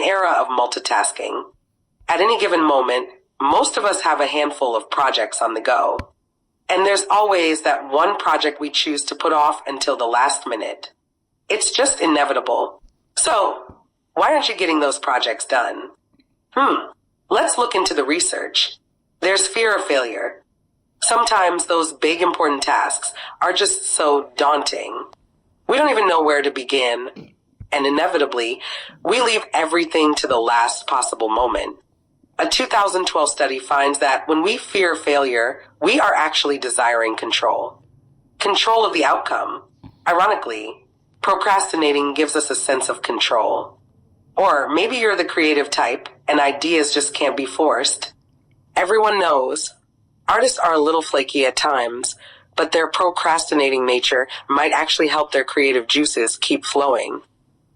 era of multitasking. At any given moment, most of us have a handful of projects on the go. And there's always that one project we choose to put off until the last minute. It's just inevitable. So, why aren't you getting those projects done? Let's look into the research. There's fear of failure. Sometimes those big important tasks are just so daunting. We don't even know where to begin. And inevitably, we leave everything to the last possible moment. A 2012 study finds that when we fear failure, we are actually desiring control. Control of the outcome. Ironically, procrastinating gives us a sense of control. Or maybe you're the creative type and ideas just can't be forced. Everyone knows. Artists are a little flaky at times, but their procrastinating nature might actually help their creative juices keep flowing.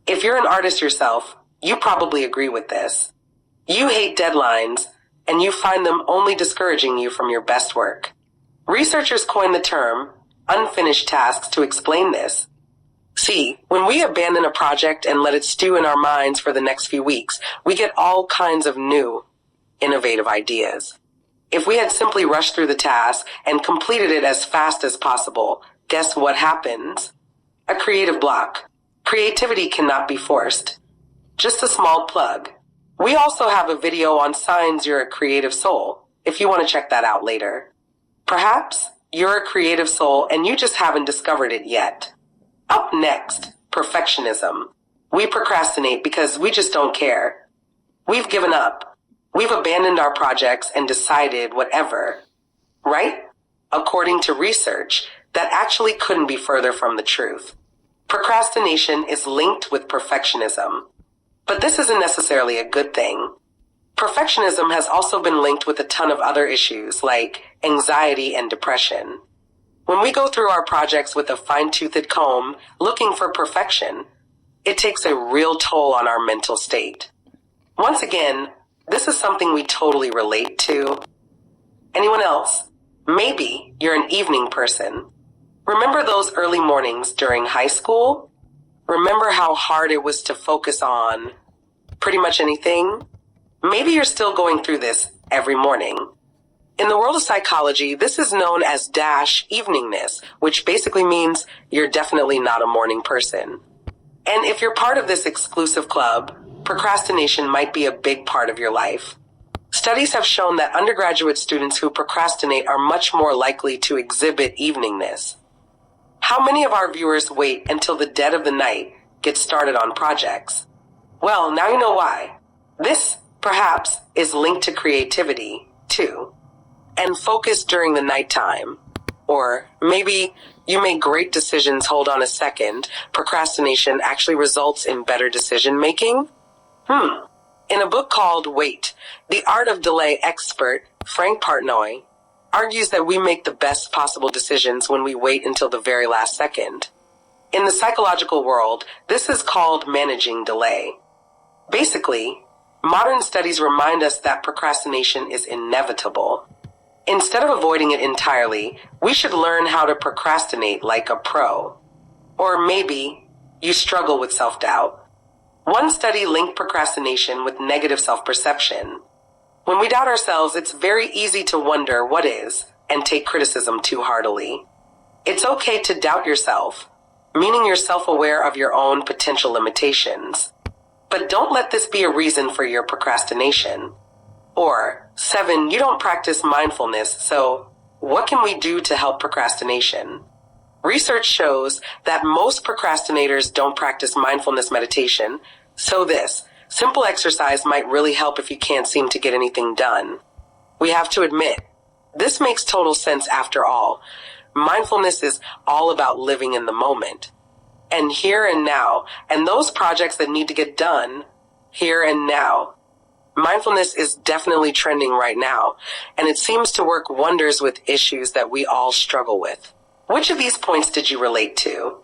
If you're an artist yourself, you probably agree with this. You hate deadlines, and you find them only discouraging you from your best work. Researchers coined the term unfinished tasks to explain this. See, when we abandon a project and let it stew in our minds for the next few weeks, we get all kinds of new, innovative ideas. If we had simply rushed through the task and completed it as fast as possible, guess what happens? A creative block. Creativity cannot be forced. Just a small plug. We also have a video on signs you're a creative soul, if you want to check that out later. Perhaps you're a creative soul and you just haven't discovered it yet. Up next, perfectionism. We procrastinate because we just don't care. We've given up. We've abandoned our projects and decided whatever. Right? According to research, that actually couldn't be further from the truth. Procrastination is linked with perfectionism. But this isn't necessarily a good thing. Perfectionism has also been linked with a ton of other issues like anxiety and depression. When we go through our projects with a fine-toothed comb, looking for perfection, it takes a real toll on our mental state. Once again, this is something we totally relate to. Anyone else? Maybe you're an evening person. Remember those early mornings during high school? Remember how hard it was to focus on pretty much anything? Maybe you're still going through this every morning. In the world of psychology, this is known as eveningness, which basically means you're definitely not a morning person. And if you're part of this exclusive club, procrastination might be a big part of your life. Studies have shown that undergraduate students who procrastinate are much more likely to exhibit eveningness. How many of our viewers wait until the dead of the night get started on projects? Well, now you know why. This, perhaps, is linked to creativity, too. And focus during the nighttime. Or maybe you make great decisions, hold on a second. Procrastination actually results in better decision making? In a book called Wait, The Art of Delay expert Frank Partnoy argues that we make the best possible decisions when we wait until the very last second. In the psychological world, this is called managing delay. Basically, modern studies remind us that procrastination is inevitable. Instead of avoiding it entirely, we should learn how to procrastinate like a pro. Or maybe you struggle with self-doubt. One study linked procrastination with negative self-perception. When we doubt ourselves, it's very easy to wonder what is and take criticism too heartily. It's okay to doubt yourself, meaning you're self-aware of your own potential limitations. But don't let this be a reason for your procrastination. Or 7, you don't practice mindfulness, so what can we do to help procrastination? Research shows that most procrastinators don't practice mindfulness meditation, so this simple exercise might really help if you can't seem to get anything done. We have to admit, this makes total sense after all. Mindfulness is all about living in the moment. And here and now, and those projects that need to get done, here and now. Mindfulness is definitely trending right now, and it seems to work wonders with issues that we all struggle with. Which of these points did you relate to?